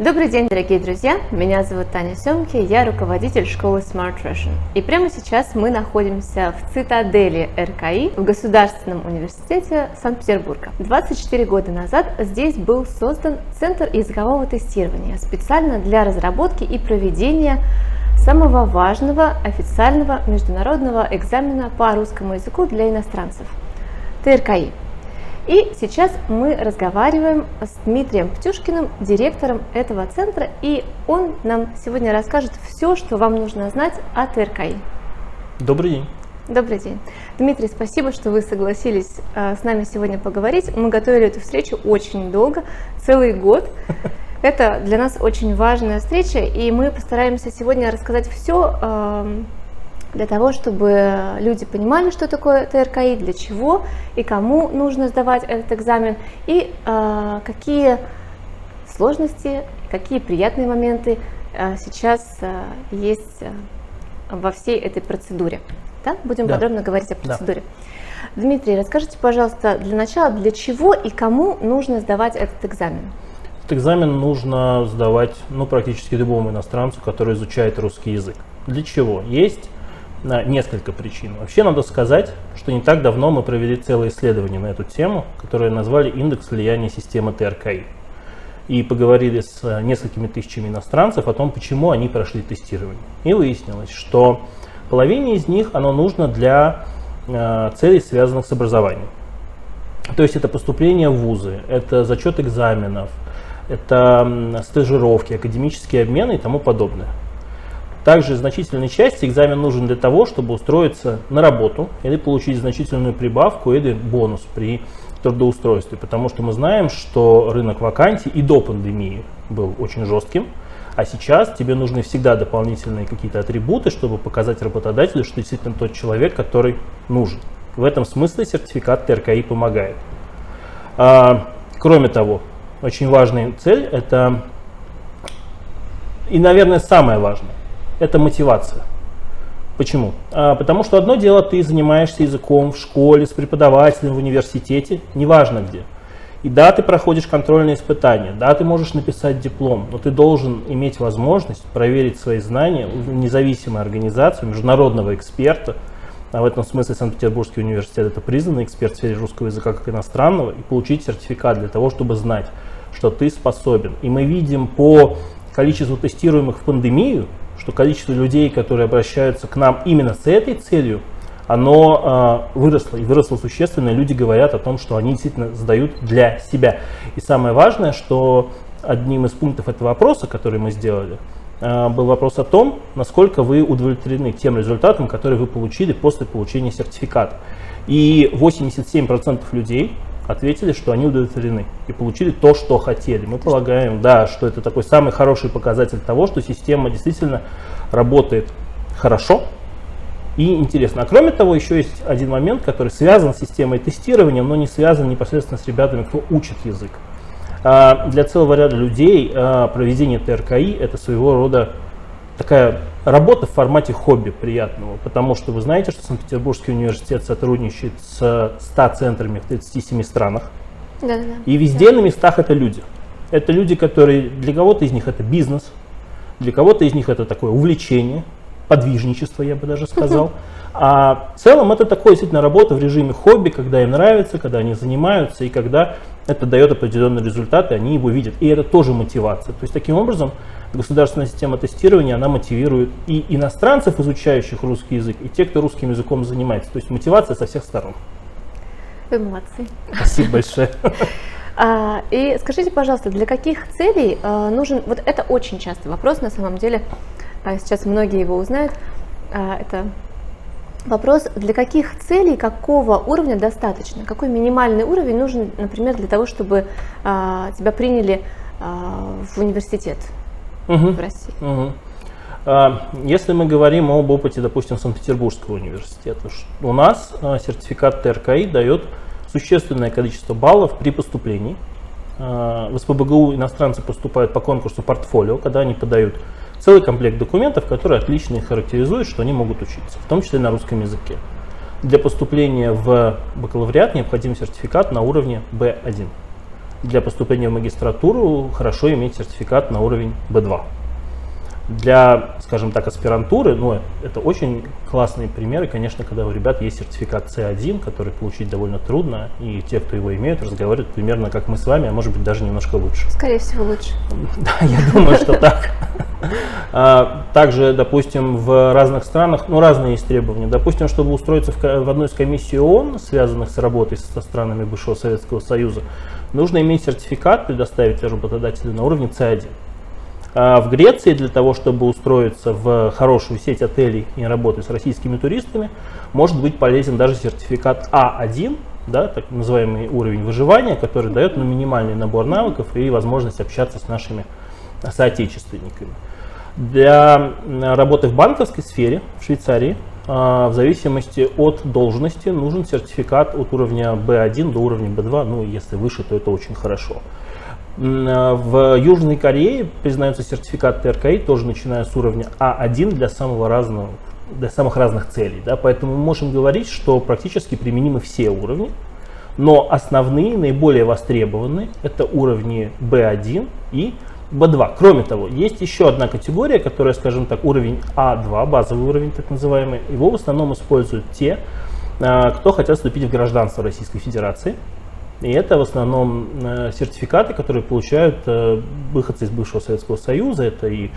Добрый день, дорогие друзья! Меня зовут Таня Семки, я руководитель школы Smart Russian. И прямо сейчас мы находимся в цитадели РКИ в Государственном университете Санкт-Петербурга. 24 года назад здесь был создан Центр языкового тестирования специально для разработки и проведения самого важного официального международного экзамена по русскому языку для иностранцев – ТРКИ. И сейчас мы разговариваем с Дмитрием Птюшкиным, директором этого центра, и он нам сегодня расскажет все, что вам нужно знать о ТРКИ. Добрый день. Добрый день. Дмитрий, спасибо, что вы согласились с нами сегодня поговорить. Мы готовили эту встречу очень долго, целый год. Это для нас очень важная встреча, и мы постараемся сегодня рассказать все для того, чтобы люди понимали, что такое ТРКИ, для чего и кому нужно сдавать этот экзамен, и какие сложности, какие приятные моменты сейчас есть во всей этой процедуре. Да? Будем подробно говорить о процедуре. Да. Дмитрий, расскажите, пожалуйста, для начала, для чего и кому нужно сдавать этот экзамен? Этот экзамен нужно сдавать практически любому иностранцу, который изучает русский язык. Для чего? Есть несколько причин. Вообще надо сказать, что не так давно мы провели целое исследование на эту тему, которое назвали «Индекс влияния системы ТРКИ». И поговорили с несколькими тысячами иностранцев о том, почему они прошли тестирование. И выяснилось, что половине из них оно нужно для целей, связанных с образованием. То есть это поступление в вузы, это зачет экзаменов, это стажировки, академические обмены и тому подобное. Также значительной части экзамен нужен для того, чтобы устроиться на работу или получить значительную прибавку или бонус при трудоустройстве. Потому что мы знаем, что рынок вакансий и до пандемии был очень жестким, а сейчас тебе нужны всегда дополнительные какие-то атрибуты, чтобы показать работодателю, что действительно тот человек, который нужен. В этом смысле сертификат ТРКИ помогает. Кроме того, очень важная цель – это, и, наверное, самое важное, это мотивация. Почему? Потому что одно дело, ты занимаешься языком в школе, с преподавателем в университете, неважно где. И да, ты проходишь контрольные испытания, да, ты можешь написать диплом, но ты должен иметь возможность проверить свои знания у независимой организации, международного эксперта. А в этом смысле Санкт-Петербургский университет – это признанный эксперт в сфере русского языка как иностранного, и получить сертификат для того, чтобы знать, что ты способен. И мы видим по количеству тестируемых в пандемию, что количество людей, которые обращаются к нам именно с этой целью, оно выросло, и выросло существенно. Люди говорят о том, что они действительно сдают для себя. И самое важное, что одним из пунктов этого вопроса, который мы сделали, был вопрос о том, насколько вы удовлетворены тем результатом, который вы получили после получения сертификата. И 87% людей ответили, что они удовлетворены и получили то, что хотели. Мы полагаем, да, что это такой самый хороший показатель того, что система действительно работает хорошо и интересно. А кроме того, еще есть один момент, который связан с системой тестирования, но не связан непосредственно с ребятами, кто учит язык. Для целого ряда людей проведение ТРКИ – это своего рода такая работа в формате хобби приятного, потому что вы знаете, что Санкт-Петербургский университет сотрудничает с 100 центрами в 37 странах, и везде на местах это люди. Это люди, которые, для кого-то из них это бизнес, для кого-то из них это такое увлечение, подвижничество, я бы даже сказал. А в целом это такое действительно работа в режиме хобби, когда им нравится, когда они занимаются, и когда это дает определенный результат, и они его видят. И это тоже мотивация. То есть таким образом государственная система тестирования, она мотивирует и иностранцев, изучающих русский язык, и тех, кто русским языком занимается. То есть мотивация со всех сторон. Вы молодцы. Спасибо большое. И скажите, пожалуйста, для каких целей нужен, вот это очень частый вопрос, на самом деле, сейчас многие его узнают, это вопрос, для каких целей, какого уровня достаточно, какой минимальный уровень нужен, например, для того, чтобы тебя приняли в университет в России? Если мы говорим об опыте, допустим, Санкт-Петербургского университета, у нас сертификат ТРКИ дает существенное количество баллов при поступлении. В СПбГУ иностранцы поступают по конкурсу портфолио, когда они подают целый комплект документов, которые отлично их характеризуют, что они могут учиться, в том числе на русском языке. Для поступления в бакалавриат необходим сертификат на уровне B1. для поступления в магистратуру хорошо иметь сертификат на уровень B2. Для, скажем так, аспирантуры, ну, это очень классные примеры, конечно, когда у ребят есть сертификат C1, который получить довольно трудно, и те, кто его имеют, разговаривают примерно как мы с вами, а может быть даже немножко лучше. Скорее всего, лучше. Да, я думаю, что так. Также, допустим, в разных странах, ну, разные есть требования. Допустим, чтобы устроиться в одну из комиссий ООН, связанных с работой со странами бывшего Советского Союза, нужно иметь сертификат, предоставить работодателю на уровне C1. В Греции для того, чтобы устроиться в хорошую сеть отелей и работать с российскими туристами, может быть полезен даже сертификат А1, да, так называемый уровень выживания, который дает минимальный набор навыков и возможность общаться с нашими соотечественниками. Для работы в банковской сфере в Швейцарии в зависимости от должности нужен сертификат от уровня B1 до уровня B2, ну если выше, то это очень хорошо. В Южной Корее признаются сертификаты РКИ, тоже начиная с уровня А1 для самых разных целей. Да? Поэтому мы можем говорить, что практически применимы все уровни, но основные, наиболее востребованные, это уровни B1 и B2. Кроме того, есть еще одна категория, которая, скажем так, уровень А2, базовый уровень так называемый. Его в основном используют те, кто хотят вступить в гражданство Российской Федерации. И это в основном сертификаты, которые получают выходцы из бывшего Советского Союза. Это и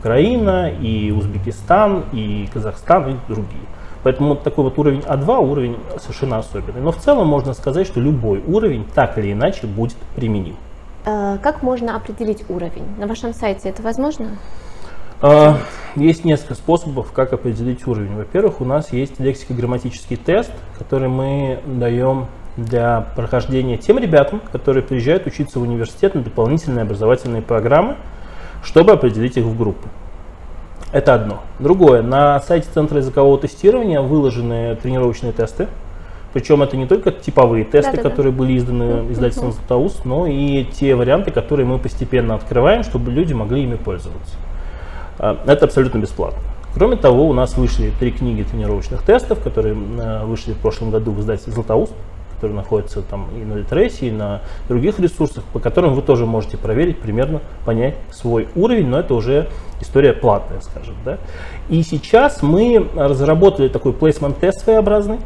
Украина, и Узбекистан, и Казахстан, и другие. Поэтому вот такой вот уровень А2, уровень совершенно особенный. Но в целом можно сказать, что любой уровень так или иначе будет применим. Как можно определить уровень? На вашем сайте это возможно? Есть несколько способов, как определить уровень. Во-первых, у нас есть лексико-грамматический тест, который мы даем для прохождения тем ребятам, которые приезжают учиться в университет на дополнительные образовательные программы, чтобы определить их в группы. Это одно. Другое. На сайте Центра языкового тестирования выложены тренировочные тесты. Причем это не только типовые тесты, которые были изданы издательством «Златоуст», но и те варианты, которые мы постепенно открываем, чтобы люди могли ими пользоваться. Это абсолютно бесплатно. Кроме того, у нас вышли 3 книги тренировочных тестов, которые вышли в прошлом году в издательстве «Златоуст», которые находятся там и на Литресе, и на других ресурсах, по которым вы тоже можете проверить, примерно понять свой уровень, но это уже история платная, скажем. Да? И сейчас мы разработали такой плейсмент-тест своеобразный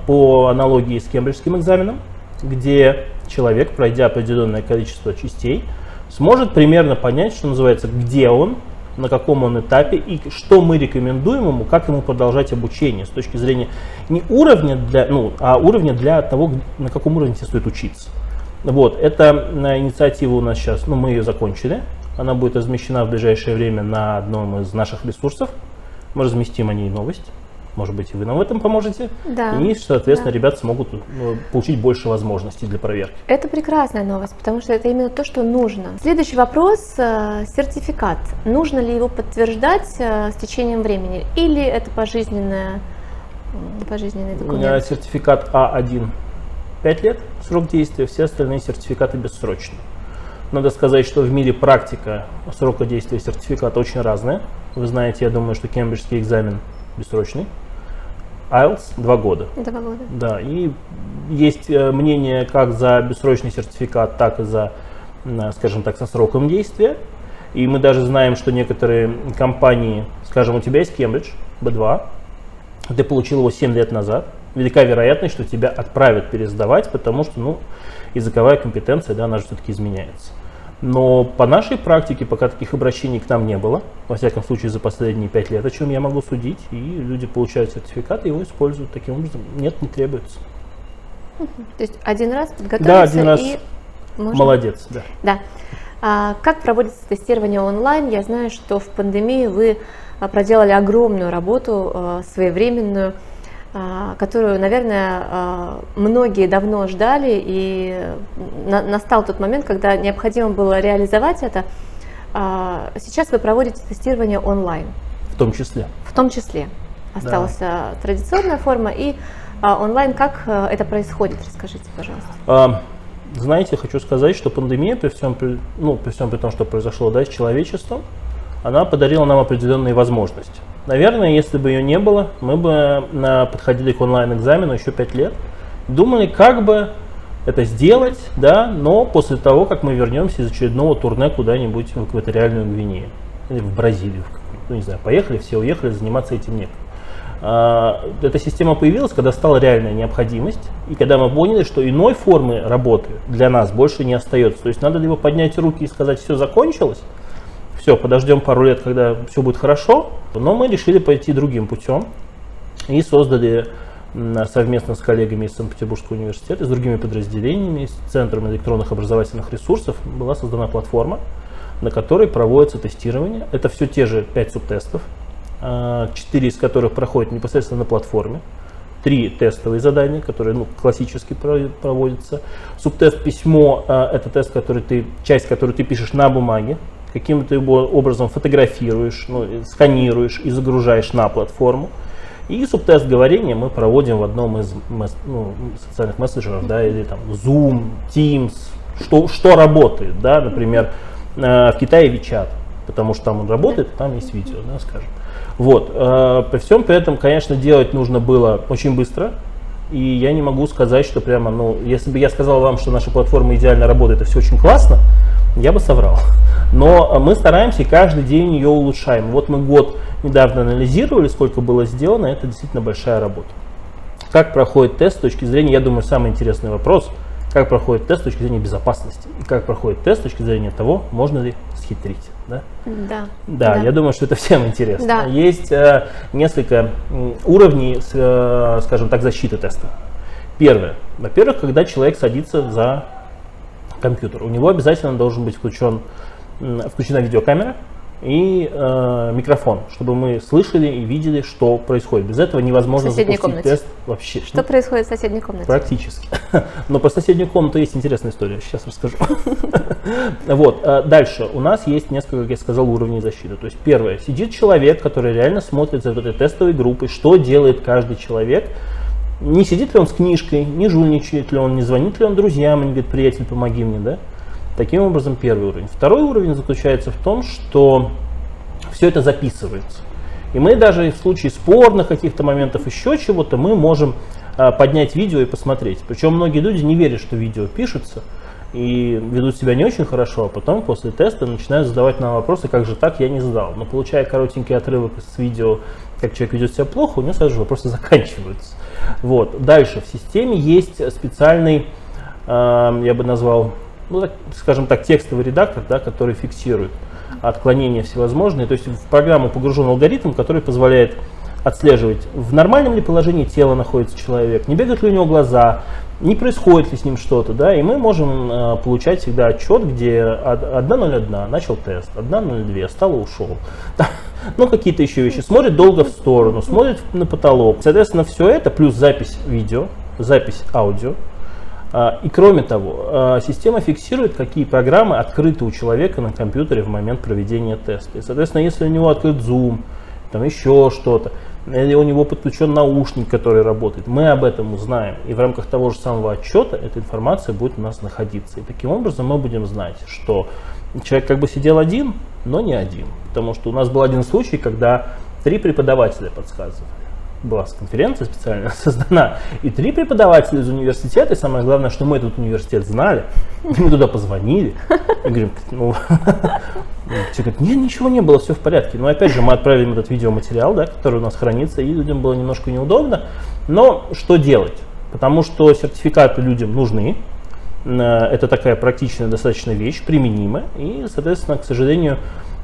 по аналогии с кембриджским экзаменом, где человек, пройдя определенное количество частей, сможет примерно понять, что называется, где он, на каком он этапе и что мы рекомендуем ему, как ему продолжать обучение с точки зрения не уровня а уровня для того, на каком уровне тебе стоит учиться. Вот, эта инициатива у нас сейчас, мы ее закончили, она будет размещена в ближайшее время на одном из наших ресурсов, мы разместим о ней новость. Может быть, и вы нам в этом поможете. Да, и, соответственно, ребята смогут получить больше возможностей для проверки. Это прекрасная новость, потому что это именно то, что нужно. Следующий вопрос. Сертификат. Нужно ли его подтверждать с течением времени? Или это пожизненный документ? Сертификат А1 5 лет срок действия, все остальные сертификаты бессрочные. Надо сказать, что в мире практика срока действия сертификата очень разная. Вы знаете, я думаю, что кембриджский экзамен бессрочный. IELTS 2 года. 2 года. Да, и есть мнение как за бессрочный сертификат, так и за, скажем так, со сроком действия. И мы даже знаем, что некоторые компании, скажем, у тебя есть Кембридж B2, ты получил его 7 лет назад, велика вероятность, что тебя отправят пересдавать, потому что языковая компетенция, да, она же все-таки изменяется. Но по нашей практике пока таких обращений к нам не было, во всяком случае за последние 5 лет, о чем я могу судить, и люди получают сертификат и его используют таким образом. Нет, не требуется. То есть один раз подготовиться, да, один раз. И можно... Молодец, да. Да. Как проводится тестирование онлайн? Я знаю, что в пандемию вы проделали огромную работу, своевременную, которую, наверное, многие давно ждали, и настал тот момент, когда необходимо было реализовать это. Сейчас вы проводите тестирование онлайн. В том числе. В том числе. Осталась традиционная форма и онлайн. Как это происходит? Расскажите, пожалуйста. Знаете, хочу сказать, что пандемия, при всем при том, что произошло с человечеством, она подарила нам определенные возможности. Наверное, если бы ее не было, мы бы подходили к онлайн-экзамену еще 5 лет, думали, как бы это сделать, да, но после того, как мы вернемся из очередного турне куда-нибудь в экваториальную Гвинею или в Бразилию, ну не знаю, поехали, все уехали, заниматься этим некому. Эта система появилась, когда стала реальная необходимость, и когда мы поняли, что иной формы работы для нас больше не остается. То есть надо либо поднять руки и сказать, все закончилось, все, подождем пару лет, когда все будет хорошо, но мы решили пойти другим путем и создали совместно с коллегами из Санкт-Петербургского университета, с другими подразделениями, с Центром электронных образовательных ресурсов была создана платформа, на которой проводится тестирование. Это все те же 5 субтестов, 4 из которых проходят непосредственно на платформе, 3 тестовые задания, которые классически проводятся. Субтест письмо – это тест, часть, которую ты пишешь на бумаге, каким-то образом фотографируешь, сканируешь и загружаешь на платформу. И субтест говорения мы проводим в одном из социальных мессенджеров, да, или там Zoom, Teams, что работает, да, например, в Китае WeChat, потому что там он работает, там есть видео, да, скажем. Вот, при всем при этом, конечно, делать нужно было очень быстро, и я не могу сказать, что прямо, если бы я сказал вам, что наша платформа идеально работает и все очень классно, я бы соврал. Но мы стараемся и каждый день ее улучшаем. Вот мы год недавно анализировали, сколько было сделано, это действительно большая работа. Как проходит тест с точки зрения, я думаю, самый интересный вопрос, как проходит тест с точки зрения безопасности и как проходит тест с точки зрения того, можно ли схитрить. Да? Да, я думаю, что это всем интересно. Да. Есть несколько уровней, скажем так, защиты теста. Первое. Во-первых, когда человек садится за компьютер, у него обязательно должен быть включена видеокамера и микрофон, чтобы мы слышали и видели, что происходит. Без этого невозможно запустить тест вообще. Что происходит в соседней комнате? Практически. Но про соседнюю комнату есть интересная история, сейчас расскажу. Вот. Дальше у нас есть несколько, как я сказал, уровней защиты. То есть первое, сидит человек, который реально смотрит за этой тестовой группой, что делает каждый человек. Не сидит ли он с книжкой, не жульничает ли он, не звонит ли он друзьям, и не говорит, приятель, помоги мне, да? Таким образом, первый уровень. Второй уровень заключается в том, что все это записывается. И мы даже в случае спорных каких-то моментов, еще чего-то, мы можем поднять видео и посмотреть. Причем многие люди не верят, что видео пишется, и ведут себя не очень хорошо, а потом после теста начинают задавать нам вопросы, как же так, я не сдал. Но получая коротенький отрывок с видео, как человек ведет себя плохо, у него сразу же вопросы заканчиваются. Вот. Дальше в системе есть специальный, я бы назвал, скажем так, текстовый редактор, да, который фиксирует отклонения всевозможные. То есть в программу погружен алгоритм, который позволяет отслеживать, в нормальном ли положении тела находится человек, не бегают ли у него глаза, не происходит ли с ним что-то, да, и мы можем получать всегда отчет, где 1.01 начал тест, 1.02 встал и ушел. Какие-то еще вещи. Смотрит долго в сторону, смотрит на потолок. Соответственно, все это плюс запись видео, запись аудио. И кроме того, система фиксирует, какие программы открыты у человека на компьютере в момент проведения теста. И, соответственно, если у него открыт Zoom, там еще что-то, или у него подключен наушник, который работает, мы об этом узнаем. И в рамках того же самого отчета эта информация будет у нас находиться. И таким образом мы будем знать, что человек как бы сидел один, но не один. Потому что у нас был один случай, когда 3 преподавателя подсказывали. Была конференция специально создана, и 3 преподавателя из университета, и самое главное, что мы этот университет знали, и мы туда позвонили, и говорим, все говорят, нет, ничего не было, все в порядке. Но опять же мы отправили им этот видеоматериал, да, который у нас хранится, и людям было немножко неудобно, но что делать? Потому что сертификаты людям нужны, это такая практичная достаточно вещь, применимая, и, соответственно, к сожалению,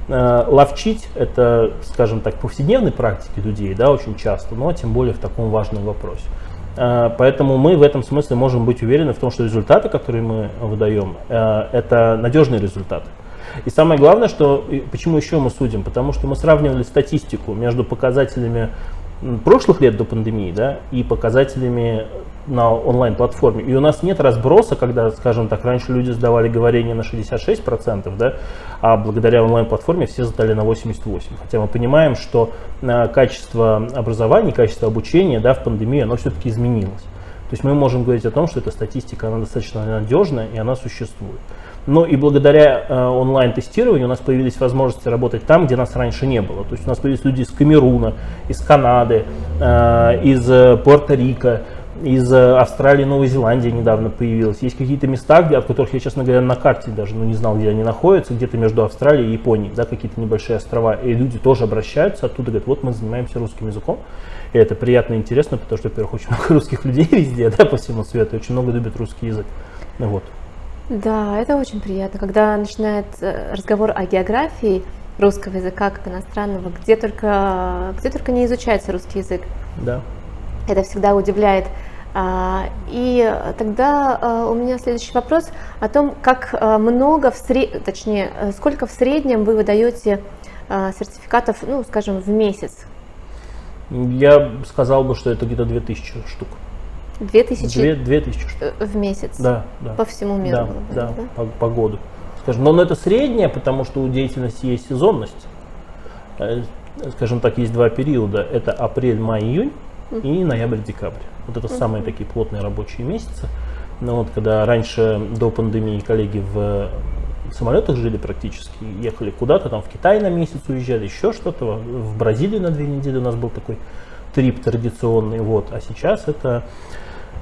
ловчить — это, скажем так, повседневной практике людей, да, очень часто, но тем более в таком важном вопросе. Поэтому мы в этом смысле можем быть уверены в том, что результаты, которые мы выдаем, это надежные результаты. И самое главное, что почему еще мы судим, потому что мы сравнивали статистику между показателями прошлых лет до пандемии, да, и показателями на онлайн-платформе. И у нас нет разброса, когда, скажем так, раньше люди сдавали говорение на 66%, да, а благодаря онлайн-платформе все сдали на 88%. Хотя мы понимаем, что качество образования, качество обучения, да, в пандемии, оно все-таки изменилось. То есть мы можем говорить о том, что эта статистика, она достаточно надежная и она существует. Но и благодаря онлайн-тестированию у нас появились возможности работать там, где нас раньше не было. То есть у нас появились люди из Камеруна, из Канады, из Пуэрто-Рико, из Австралии, Новой Зеландии недавно появилось. Есть какие-то места, от которых я, честно говоря, на карте даже не знал, где они находятся, где-то между Австралией и Японией, да, какие-то небольшие острова. И люди тоже обращаются оттуда, говорят, вот мы занимаемся русским языком. И это приятно и интересно, потому что, во-первых, очень много русских людей везде, да, по всему свету, очень много любят русский язык. Вот. Да, это очень приятно, когда начинает разговор о географии русского языка как иностранного, где только не изучается русский язык. Да. Это всегда удивляет. И тогда у меня следующий вопрос о том, как много, сколько в среднем вы выдаете сертификатов, ну, скажем, в месяц? Я сказал бы, что это где-то 2000 штук. 2000 штук. В месяц? Да. По всему миру? Да, по году. Скажем, но это среднее, потому что у деятельности есть сезонность. Скажем так, есть два периода. Это апрель, май, июнь и ноябрь, декабрь. Вот это самые такие плотные рабочие месяцы. Но вот когда раньше, до пандемии, коллеги в самолетах жили практически, ехали куда-то, там в Китай на месяц уезжали, еще что-то, в Бразилию на 2 недели у нас был такой трип традиционный. Вот. А сейчас это...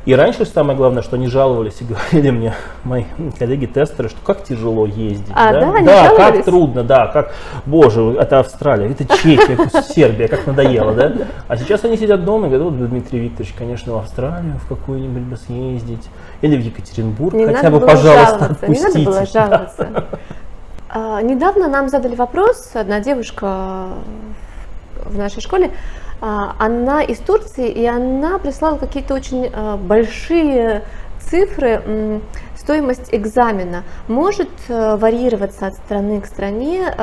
И раньше самое главное, что они жаловались и говорили мне, мои коллеги-тестеры, что как тяжело ездить. Да, как трудно, да, как, боже, это Австралия, это Чехия, Сербия, как надоело, да. А сейчас они сидят дома и говорят, вот, Дмитрий Викторович, конечно, в Австралию в какую-нибудь бы съездить, или в Екатеринбург, хотя бы, пожалуйста, отпустите. Не надо было жаловаться. Недавно нам задали вопрос, одна девушка в нашей школе, она из Турции, и она прислала какие-то очень большие цифры. Стоимость экзамена может варьироваться от страны к стране,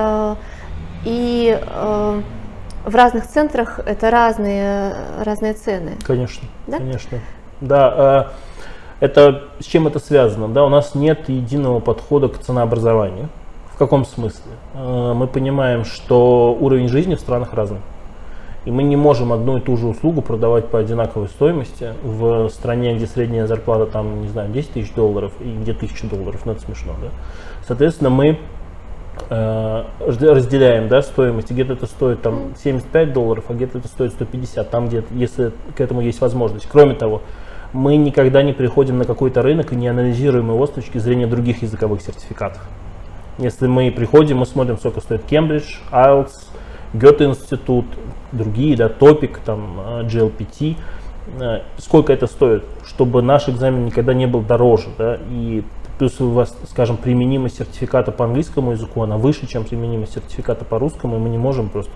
и в разных центрах это разные цены. Конечно, да? Конечно. Да, это, с чем это связано? Да, у нас нет единого подхода к ценообразованию. В каком смысле? Мы понимаем, что уровень жизни в странах разный. И мы не можем одну и ту же услугу продавать по одинаковой стоимости в стране, где средняя зарплата там, не знаю, 10 тысяч долларов и где 1000 долларов. Ну, это смешно, да? Соответственно, мы разделяем, да, стоимость. Где-то это стоит там 75 долларов, а где-то это стоит 150, там, где, если к этому есть возможность. Кроме того, мы никогда не приходим на какой-то рынок и не анализируем его с точки зрения других языковых сертификатов. Если мы приходим, мы смотрим, сколько стоит Кембридж, IELTS, Гёте-институт, другие, да, Топик, там, GLPT, сколько это стоит, чтобы наш экзамен никогда не был дороже, да, и плюс у вас, скажем, применимость сертификата по английскому языку, она выше, чем применимость сертификата по русскому, и мы не можем просто,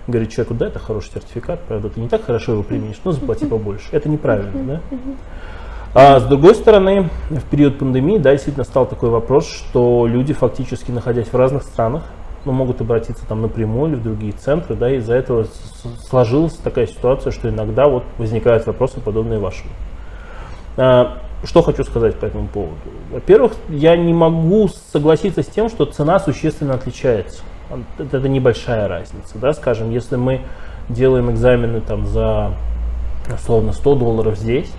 говорить человеку, да, это хороший сертификат, правда, ты не так хорошо его применишь, но заплати побольше. Это неправильно, да. А с другой стороны, в период пандемии, да, действительно стал такой вопрос, что люди, фактически находясь в разных странах, могут обратиться там напрямую или в другие центры, да, и из-за этого сложилась такая ситуация, что иногда вот возникают вопросы, подобные вашему. Что хочу сказать по этому поводу? Во-первых, я не могу согласиться с тем, что цена существенно отличается. Это небольшая разница, да, скажем, если мы делаем экзамены там за, условно, 100 долларов здесь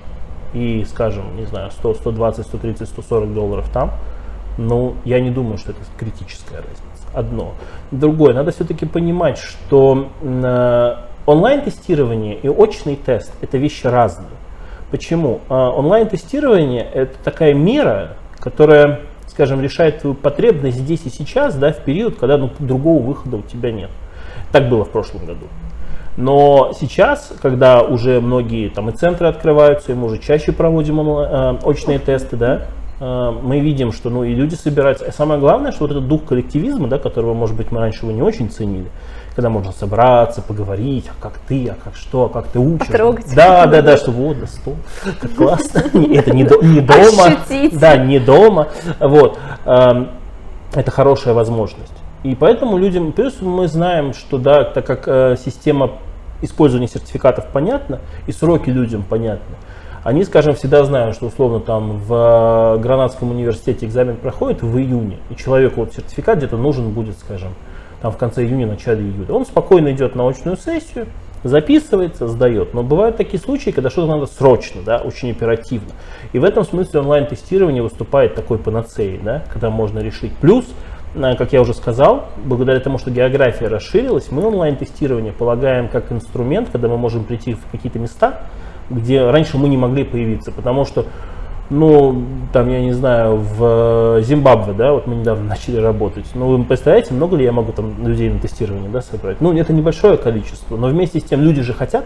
и, скажем, не знаю, 100, 120, 130, 140 долларов там, я не думаю, что это критическая разница. Одно. Другое, надо все-таки понимать, что онлайн-тестирование и очный тест – это вещи разные. Почему? Онлайн-тестирование – это такая мера, которая, скажем, решает твою потребность здесь и сейчас, да, в период, когда другого выхода у тебя нет. Так было в прошлом году. Но сейчас, когда уже многие там и центры открываются, и мы уже чаще проводим очные тесты, да, мы видим, что и люди собираются. И самое главное, что вот этот дух коллективизма, да, которого, может быть, мы раньше не очень ценили, когда можно собраться, поговорить, а как ты, а как что, а как ты учишь. Потрогать. Да, что вот, да, стол, как классно. Это не дома. Ощутить. Да, не дома. Вот. Это хорошая возможность. И поэтому людям, плюс мы знаем, что, да, так как система использования сертификатов понятна, и сроки людям понятны, они, скажем, всегда знают, что условно там в Гранадском университете экзамен проходит в июне, и человеку вот сертификат где-то нужен будет, скажем, там в конце июня, начале июля. Он спокойно идет на очную сессию, записывается, сдает. Но бывают такие случаи, когда что-то надо срочно, да, очень оперативно. И в этом смысле онлайн-тестирование выступает такой панацеей, да, когда можно решить. Плюс, как я уже сказал, благодаря тому, что география расширилась, мы онлайн-тестирование полагаем как инструмент, когда мы можем прийти в какие-то места, где раньше мы не могли появиться, потому что, ну, там, я не знаю, в Зимбабве, да, вот мы недавно начали работать. Ну, вы представляете, много ли я могу там людей на тестирование, да, собрать? Ну, это небольшое количество, но вместе с тем люди же хотят,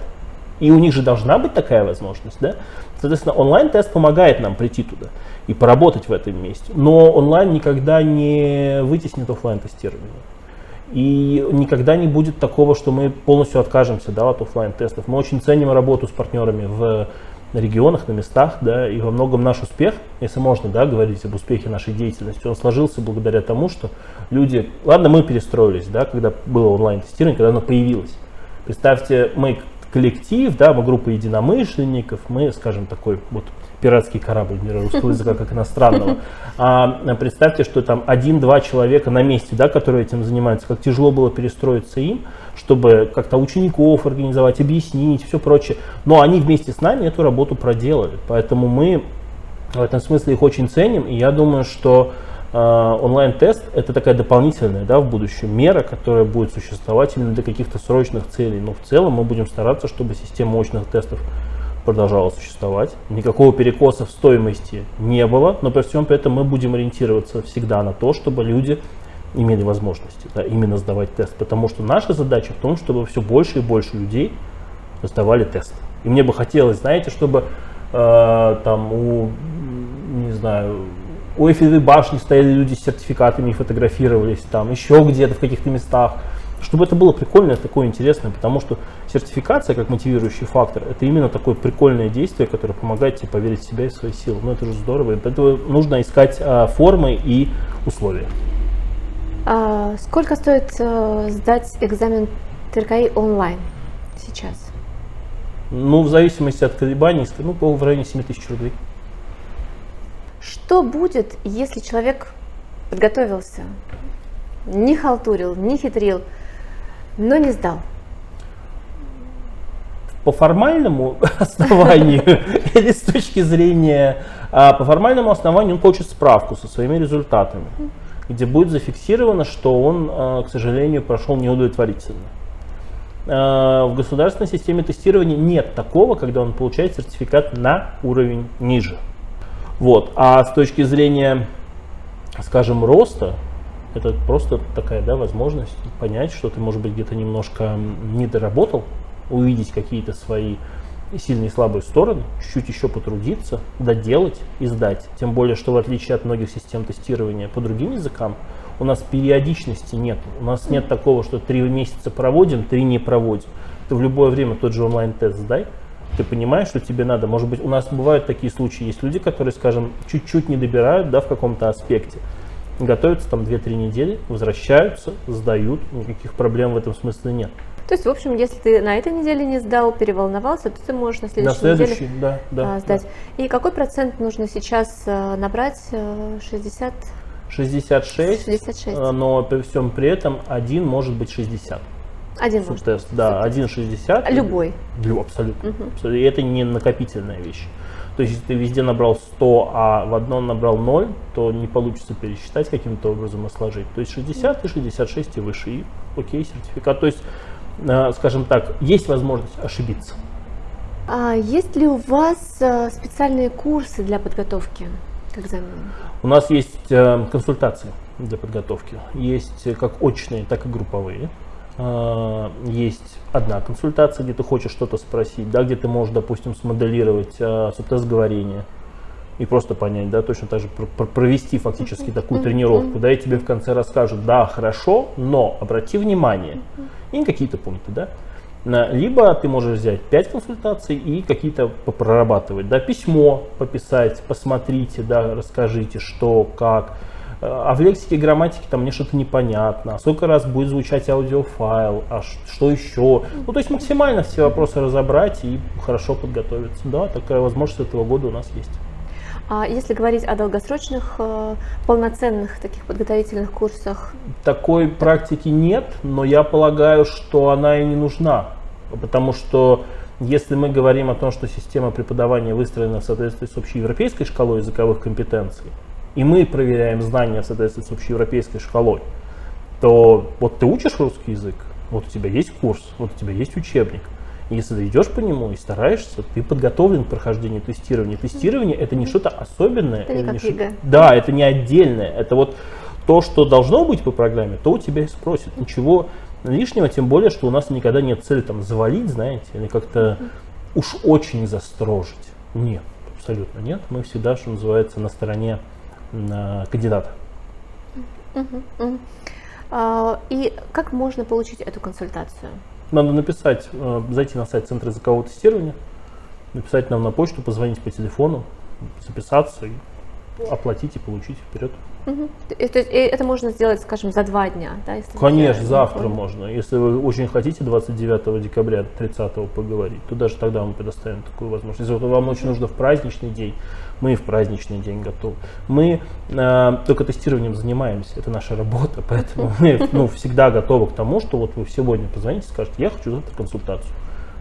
и у них же должна быть такая возможность, да. Соответственно, онлайн-тест помогает нам прийти туда и поработать в этом месте, но онлайн никогда не вытеснит офлайн-тестирование. И никогда не будет такого, что мы полностью откажемся, да, от офлайн-тестов. Мы очень ценим работу с партнерами в регионах, на местах, да, и во многом наш успех, если можно, да, говорить об успехе нашей деятельности, он сложился благодаря тому, что люди, ладно, мы перестроились, да, когда было онлайн-тестирование, когда оно появилось. Представьте, мы коллектив, да, мы группа единомышленников, мы, скажем, такой вот пиратский корабль мира русского языка как иностранного. Представьте, что там 1-2 человека на месте, да, которые этим занимаются, как тяжело было перестроиться им, чтобы как-то учеников организовать, объяснить, все прочее. Но они вместе с нами эту работу проделали. Поэтому мы в этом смысле их очень ценим. И я думаю, что онлайн-тест это такая дополнительная, да, в будущем мера, которая будет существовать именно для каких-то срочных целей. Но в целом мы будем стараться, чтобы система очных тестов продолжала существовать. Никакого перекоса в стоимости не было, но при всем при этом мы будем ориентироваться всегда на то, чтобы люди имели возможности, да, именно сдавать тест. Потому что наша задача в том, чтобы все больше и больше людей сдавали тест. И мне бы хотелось, знаете, чтобы там не знаю, у Эйфелевой башни стояли люди с сертификатами и фотографировались, там еще где-то в каких-то местах. Чтобы это было прикольное, такое интересное, потому что сертификация как мотивирующий фактор, это именно такое прикольное действие, которое помогает тебе поверить в себя и в свои силы. Ну это же здорово, и для этого нужно искать формы и условия. Сколько стоит сдать экзамен ТРКИ онлайн сейчас? Ну, в зависимости от колебаний, ну, в районе 7 тысяч рублей. Что будет, если человек подготовился, не халтурил, не хитрил, но не сдал? По формальному основанию или с точки зрения, по формальному основанию он получит справку со своими результатами, где будет зафиксировано, что он, к сожалению, прошел неудовлетворительно. В государственной системе тестирования нет такого, когда он получает сертификат на уровень ниже. Вот. А с точки зрения, скажем, роста, это просто такая, да, возможность понять, что ты, может быть, где-то немножко не доработал, увидеть какие-то свои сильные и слабые стороны, чуть-чуть еще потрудиться, доделать и сдать. Тем более, что в отличие от многих систем тестирования по другим языкам, у нас периодичности нет. У нас нет такого, что 3 месяца проводим, 3 не проводим. Ты в любое время тот же онлайн-тест сдай. Ты понимаешь, что тебе надо. Может быть, у нас бывают такие случаи. Есть люди, которые, скажем, чуть-чуть не добирают, да, в каком-то аспекте. Готовятся там 2-3 недели, возвращаются, сдают. Никаких проблем в этом смысле нет. То есть, в общем, если ты на этой неделе не сдал, переволновался, то ты можешь на следующей неделе сдать. Да. И какой процент нужно сейчас набрать? 66, но при всем при этом один может быть 60. Один может. Тест, да, 1,60. Любой. Абсолютно. И это не накопительная вещь. То есть, если ты везде набрал 100, а в одном набрал 0, то не получится пересчитать каким-то образом и сложить. То есть 60 и 66 и выше, и окей, сертификат. То есть, скажем так, есть возможность ошибиться. А есть ли у вас специальные курсы для подготовки к экзамену? У нас есть консультации для подготовки. Есть как очные, так и групповые. Есть одна консультация, где ты хочешь что-то спросить, да, где ты можешь, допустим, смоделировать тест говорения и просто понять, да, точно так же провести фактически такую тренировку, да, и тебе в конце расскажут, да, хорошо, но обрати внимание, и какие-то пункты, да. Либо ты можешь взять 5 консультаций и какие-то прорабатывать, да, письмо пописать, посмотрите, да, расскажите, что, как. А в лексике и грамматике там мне что-то непонятно, а сколько раз будет звучать аудиофайл, а что еще. Ну, то есть максимально все вопросы разобрать и хорошо подготовиться. Да, такая возможность этого года у нас есть. А если говорить о долгосрочных, полноценных таких подготовительных курсах? Такой практики нет, но я полагаю, что она и не нужна. Потому что если мы говорим о том, что система преподавания выстроена в соответствии с общеевропейской шкалой языковых компетенций, и мы проверяем знания в соответствии с общеевропейской шкалой, то вот ты учишь русский язык, вот у тебя есть курс, вот у тебя есть учебник, Если ты идешь по нему и стараешься, ты подготовлен к прохождению тестирования. Тестирование это не что-то особенное. Это не как ЕГЭ. Да, это не отдельное. Это вот то, что должно быть по программе, то у тебя и спросят. Ничего лишнего, тем более, что у нас никогда нет цели там завалить, знаете, или как-то уж очень застрожить. Нет, абсолютно нет. Мы всегда, что называется, на стороне кандидата. И как можно получить эту консультацию? Надо написать, зайти на сайт Центра языкового тестирования, написать нам на почту, позвонить по телефону, записаться, оплатить и получить вперед. То есть это можно сделать, скажем, за 2 дня, да? Если Конечно, завтра можно. Если вы очень хотите 29 декабря, 30 поговорить, то даже тогда мы предоставим такую возможность. Если вот вам очень нужно в праздничный день, мы и в праздничный день готовы. Мы только тестированием занимаемся, это наша работа, поэтому мы всегда готовы к тому, что вот вы сегодня позвоните и скажете, я хочу завтра консультацию,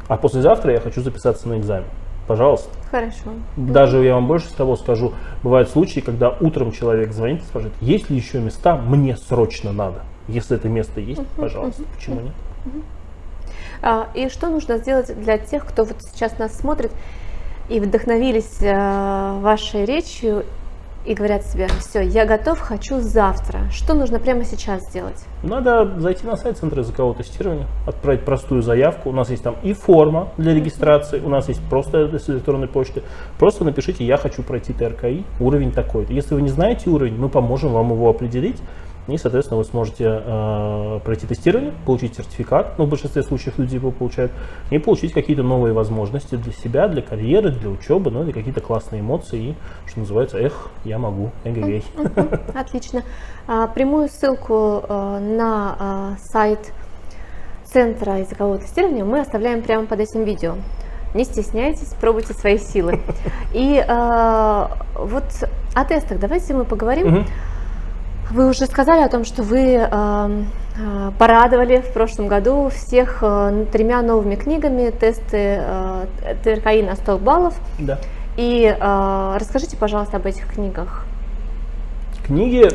а послезавтра я хочу записаться на экзамен. Пожалуйста. Хорошо. Даже я вам больше того скажу, бывают случаи, когда утром человек звонит и спрашивает, есть ли еще места, мне срочно надо. Если это место есть, пожалуйста, почему нет? И что нужно сделать для тех, кто вот сейчас нас смотрит и вдохновились вашей речью и говорят себе, все, я готов, хочу завтра. Что нужно прямо сейчас сделать? Надо зайти на сайт Центра языкового тестирования, отправить простую заявку. У нас есть там и форма для регистрации, у нас есть просто с электронной почты. Просто напишите, я хочу пройти ТРКИ, уровень такой-то. Если вы не знаете уровень, мы поможем вам его определить. И, соответственно, вы сможете пройти тестирование, получить сертификат, в большинстве случаев люди его получают, и получить какие-то новые возможности для себя, для карьеры, для учебы, или какие-то классные эмоции, и, что называется, я могу, эгегей. Отлично. Прямую ссылку на сайт Центра языкового тестирования мы оставляем прямо под этим видео. Не стесняйтесь, пробуйте свои силы. И вот о тестах давайте мы поговорим. Вы уже сказали о том, что вы порадовали в прошлом году всех 3 новыми книгами, тесты ТРКИ на 100 баллов. Да. И расскажите, пожалуйста, об этих книгах. Книги,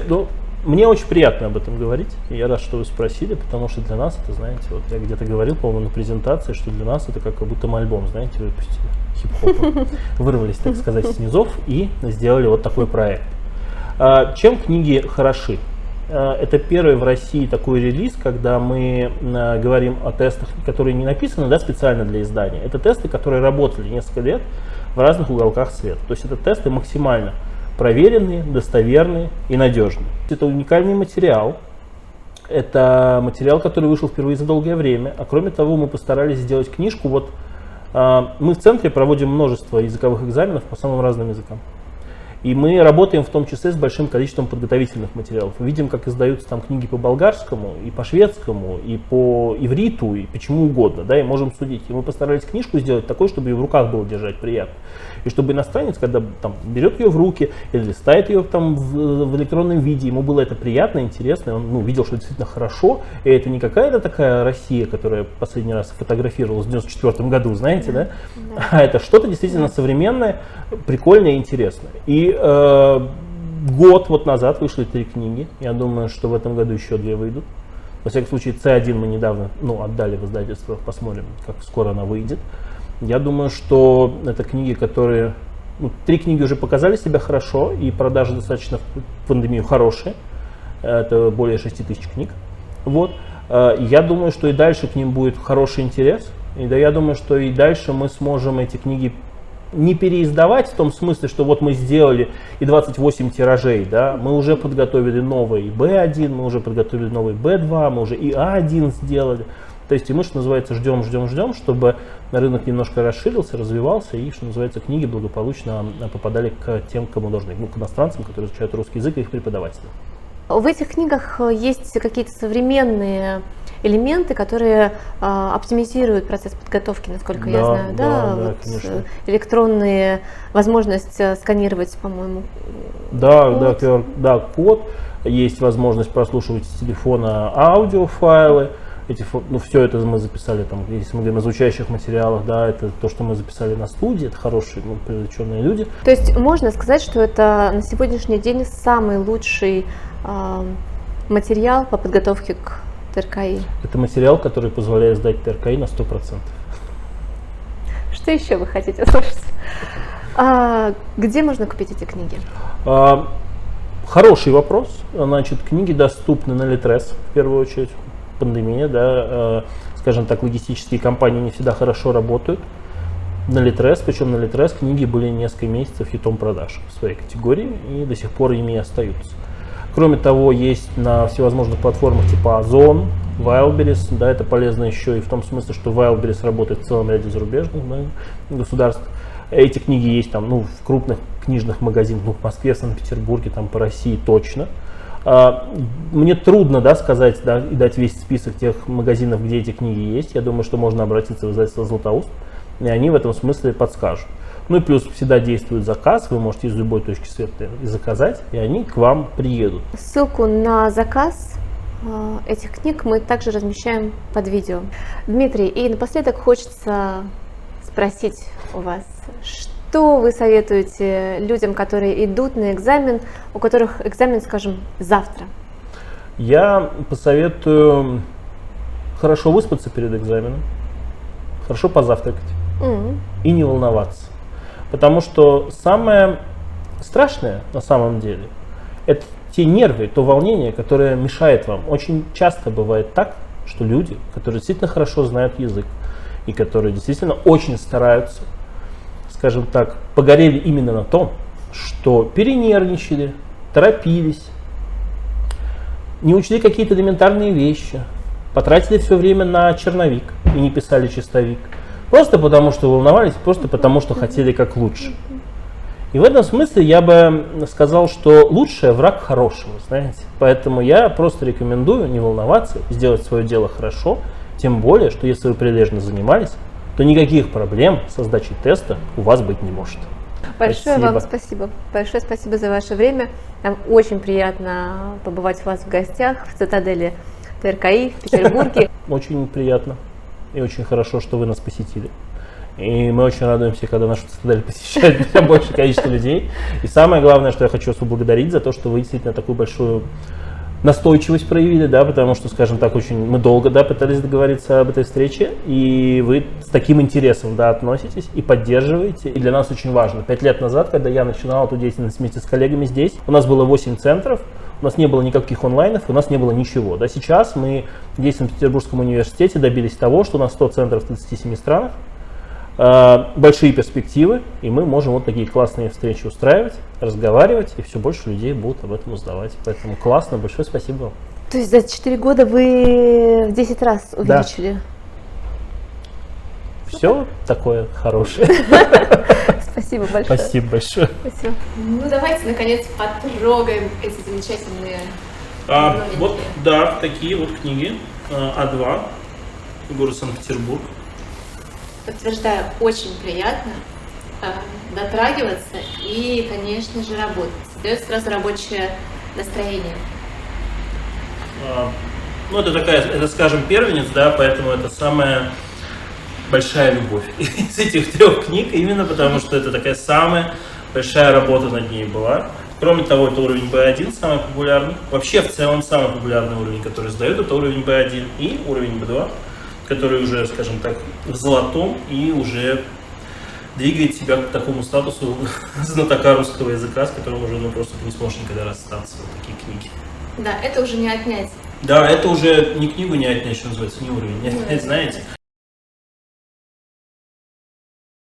мне очень приятно об этом говорить. И я рад, что вы спросили, потому что для нас это, знаете, вот я где-то говорил, по-моему, на презентации, что для нас это как будто мы альбом, знаете, выпустили хип-хопа. Вырвались, так сказать, с низов и сделали вот такой проект. Чем книги хороши? Это первый в России такой релиз, когда мы говорим о тестах, которые не написаны специально для издания. Это тесты, которые работали несколько лет в разных уголках света. То есть это тесты максимально проверенные, достоверные и надежные. Это уникальный материал. Это материал, который вышел впервые за долгое время. А кроме того, мы постарались сделать книжку. Мы в центре проводим множество языковых экзаменов по самым разным языкам. И мы работаем в том числе с большим количеством подготовительных материалов. Видим, как издаются там книги по болгарскому, и по шведскому, и по ивриту, и почему угодно, и можем судить. И мы постарались книжку сделать такой, чтобы ее в руках было держать приятно. И чтобы иностранец, когда там берет ее в руки или листает ее там в электронном виде, ему было это приятно, интересно, и он видел, что действительно хорошо. И это не какая-то такая Россия, которая последний раз фотографировалась в 1994 году, знаете, да? А это что-то действительно современное, прикольное и интересное. И год назад вышли 3 книги. Я думаю, что в этом году еще 2 выйдут. Во всяком случае, C1 мы недавно отдали в издательство. Посмотрим, как скоро она выйдет. Я думаю, что это книги, которые... 3 книги уже показали себя хорошо, и продажи достаточно в пандемию хорошие. Это более 6000 книг. Я думаю, что и дальше к ним будет хороший интерес. И я думаю, что и дальше мы сможем эти книги не переиздавать в том смысле, что мы сделали и 28 тиражей, мы уже подготовили новый B1, мы уже подготовили новый B2, мы уже и A1 сделали. То есть и мы, что называется, ждем, чтобы рынок немножко расширился, развивался, и, что называется, книги благополучно попадали к тем, кому должны, к иностранцам, которые изучают русский язык, и их преподавателям. В этих книгах есть какие-то современные элементы, которые оптимизируют процесс подготовки, насколько я знаю, да, конечно. Электронные, возможность сканировать, по-моему, код, есть возможность прослушивать с телефона аудиофайлы, все это мы записали, если мы говорим о изучающих материалах, это то, что мы записали на студии, это хорошие, привлеченные люди. То есть можно сказать, что это на сегодняшний день самый лучший материал по подготовке к ТРКИ? Это материал, который позволяет сдать ТРКИ на 100%. Что еще вы хотите слушать? Где можно купить эти книги? Хороший вопрос. Значит, книги доступны на Литрес, в первую очередь. Пандемия, да, скажем так, логистические компании не всегда хорошо работают. На Литрес, причем на Литрес книги были несколько месяцев хитом продаж в своей категории и до сих пор ими и остаются. Кроме того, есть на всевозможных платформах типа Озон, Wildberries, да, это полезно еще и в том смысле, что Wildberries работает в целом ряде зарубежных, да, государств. Эти книги есть там, ну, в крупных книжных магазинах, ну, в Москве, в Санкт-Петербурге, там по России точно. Мне трудно, да, сказать, да, и дать весь список тех магазинов, где эти книги есть. Я думаю, что можно обратиться в издательство «Златоуст», и они в этом смысле подскажут. Ну и плюс всегда действует заказ, вы можете из любой точки света заказать, и они к вам приедут. Ссылку на заказ этих книг мы также размещаем под видео. Дмитрий, и напоследок хочется спросить у вас, что вы советуете людям, которые идут на экзамен, у которых экзамен, скажем, завтра? Я посоветую хорошо выспаться перед экзаменом, хорошо позавтракать и не волноваться. Потому что самое страшное на самом деле – это те нервы, то волнение, которое мешает вам. Очень часто бывает так, что люди, которые действительно хорошо знают язык и которые действительно очень стараются, скажем так, погорели именно на том, что перенервничали, торопились, не учли какие-то элементарные вещи, потратили все время на черновик и не писали чистовик. Просто потому, что волновались, просто потому, что хотели как лучше. И в этом смысле я бы сказал, что лучшее враг хорошего, знаете. Поэтому я просто рекомендую не волноваться, сделать свое дело хорошо. Тем более, что если вы прилежно занимались, то никаких проблем со сдачей теста у вас быть не может. Большое вам спасибо. Большое спасибо за ваше время. Нам очень приятно побывать у вас в гостях в цитадели ТРКИ в Петербурге. Очень приятно и очень хорошо, что вы нас посетили. И мы очень радуемся, когда нашу цитадель посещает все большее количество людей. И самое главное, что я хочу вас поблагодарить за то, что вы действительно такую большую настойчивость проявили, да, потому что, скажем так, мы долго, да, пытались договориться об этой встрече, и вы с таким интересом, да, относитесь и поддерживаете. И для нас очень важно. 5 лет назад, когда я начинал эту деятельность вместе с коллегами здесь, у нас было 8 центров, у нас не было никаких онлайнов, у нас не было ничего. Да. Сейчас мы действуем в Петербургском университете, добились того, что у нас 100 центров в 37 странах, большие перспективы, и мы можем вот такие классные встречи устраивать, разговаривать, и все больше людей будут об этом узнавать. Поэтому классно, большое спасибо вам. То есть за 4 года вы в 10 раз увеличили? Да. Все такое хорошее. Спасибо большое. Спасибо большое. Спасибо. Ну давайте наконец потрогаем эти замечательные новинки. Вот, да, такие вот книги А2, город Санкт-Петербург. Подтверждаю, очень приятно дотрагиваться и, конечно же, работать. Дает сразу рабочее настроение. Ну, это, скажем, первенец, да, поэтому это самая большая любовь из этих 3 книг, именно потому что это такая самая большая работа над ней была. Кроме того, это уровень B1, самый популярный. Вообще, в целом, самый популярный уровень, который сдают, это уровень B1 и уровень B2. Который уже, скажем так, в золотом и уже двигает себя к такому статусу знатока русского языка, с которым уже просто ты не сможешь никогда расстаться. Вот такие книги. Да, это уже не отнять. Да, это уже ни книгу не отнять, что называется, ни уровень не отнять, знаете.